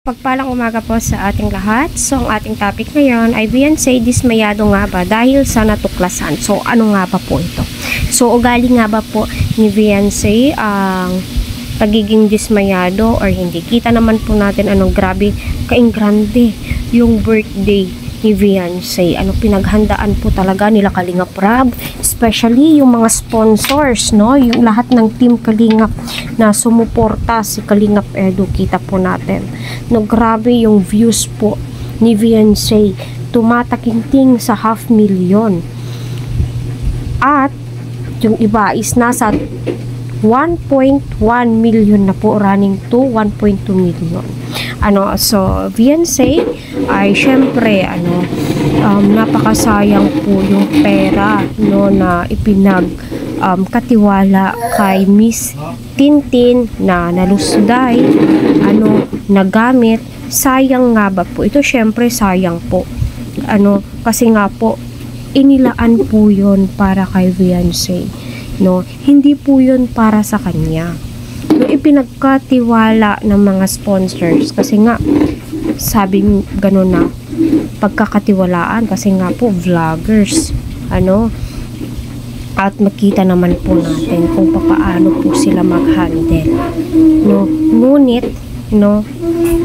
Pagpalang umaga po sa ating lahat. So, ang ating topic ngayon ay Beyonce dismayado nga ba dahil sa natuklasan. So, ano nga ba po ito? So, ugali nga ba po ni Beyonce ang pagiging dismayado or hindi? Kita naman po natin anong grabe kaingrande yung birthday ni Beyonce. Ano pinaghandaan po talaga nila Kalingap Rab, especially yung mga sponsors, no? Yung lahat ng team Kalingap na sumuporta si Kalingap Edu, kita po natin. No, grabe yung views po ni Beyonce, tumatakinting sa 500,000. At yung iba is nasa 1.1 million na po, running to 1.2 million. So Beyonce ay syempre napakasayang po yung pera, no, na katiwala kay Miss Tintin na nalusday, nagamit. Sayang nga ba po ito? Syempre sayang po, kasi nga po inilaan po yun para kay Beyonce, no, hindi po yun para sa kanya. No, ipinagkatiwala ng mga sponsors kasi nga sabing gano'n na pagkakatiwalaan kasi nga po vloggers, at makita naman po natin kung paano po sila mag-handle, no. Ngunit, no,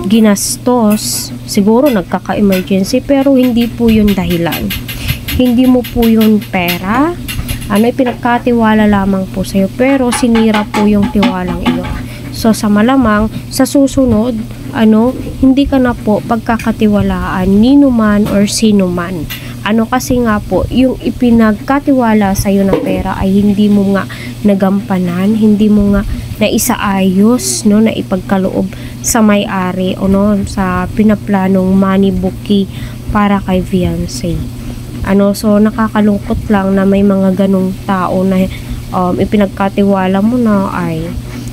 ginastos, siguro nagkaka-emergency, pero hindi po yun dahilan, hindi mo po yun pera, pinagkatiwala lamang po sa'yo, pero sinira po yung tiwalang iyo. So sa malamang sa susunod, hindi ka na po pagkakatiwalaan nino man or sino man. Kasi nga po yung ipinagkatiwala sa'yo na pera ay hindi mo nga nagampanan, hindi mo nga naisaayos, no, na ipagkaloob sa may-ari o no, sa pinaplanong money bookie para kay Beyonce. So nakakalungkot lang na may mga ganong tao na ipinagkatiwala mo na ay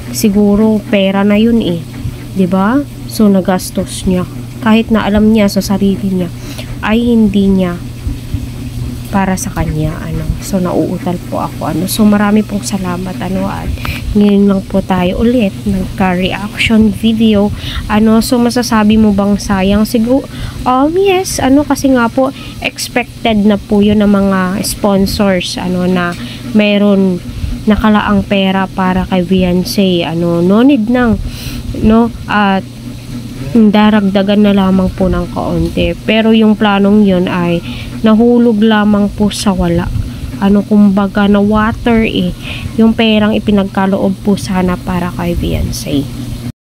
siguro pera na yun 'di ba? So nagastos niya kahit na alam niya sa sarili niya ay hindi niya para sa kanya, so nauutal po ako, so marami pong salamat, at ngayon lang po tayo ulit nagka-reaction video, so masasabi mo bang sayang? Siguro, yes, kasi nga po expected na po yun ng mga sponsors, na mayroon nakalaang pera para kay Beyonce, no need nang, no, at daragdagan na lamang po ng kaunti, pero yung planong yun ay nahulog lamang po sa wala, kumbaga na water yung perang ipinagkaloob po sana para kay Beyonce.